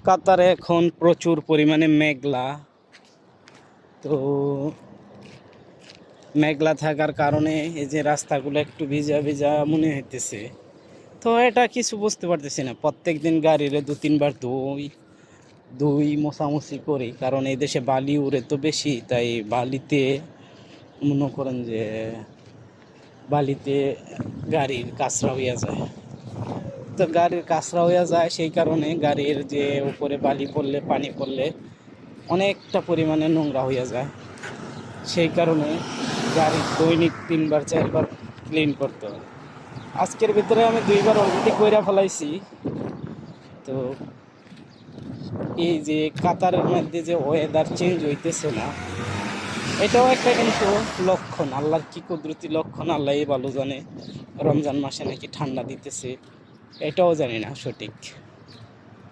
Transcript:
কাতারে এখন প্রচুর পরিমাণে মেঘলা। তো মেঘলা থাকার কারণে এই যে রাস্তাগুলো একটু ভিজা ভিজা মনে হইতেছে। তো এটা কিছু বুঝতে পারতেছি না, প্রত্যেক দিন গাড়িরে 2-3 বার ধুই মোছামুছি করি, কারণ এই দেশে বালি উড়ে তো বেশি, তাই বালিতে মনে করেন যে বালিতে গাড়ির কাঁচরা হইয়া যায়। তো গাড়ির কাঁচরা হইয়া যায়, সেই কারণে গাড়ির যে উপরে বালি পড়লে, পানি পড়লে অনেকটা পরিমাণে নোংরা হইয়া যায়। সেই কারণে গাড়ি দৈনিক 3-4 বার ক্লিন করতে হয়। আজকের ভিতরে আমি 2 বার অলরেডি কইরা ফেলাইছি। তো এই যে কাতারের মধ্যে যে ওয়েদার চেঞ্জ হইতেছে না, এটাও একটা কিন্তু লক্ষণ, আল্লাহর কি কুদরতি লক্ষণ, আল্লাহই ভালো জানে। রমজান মাসে নাকি ঠান্ডা দিতেছে, এটাও জানি না সঠিক।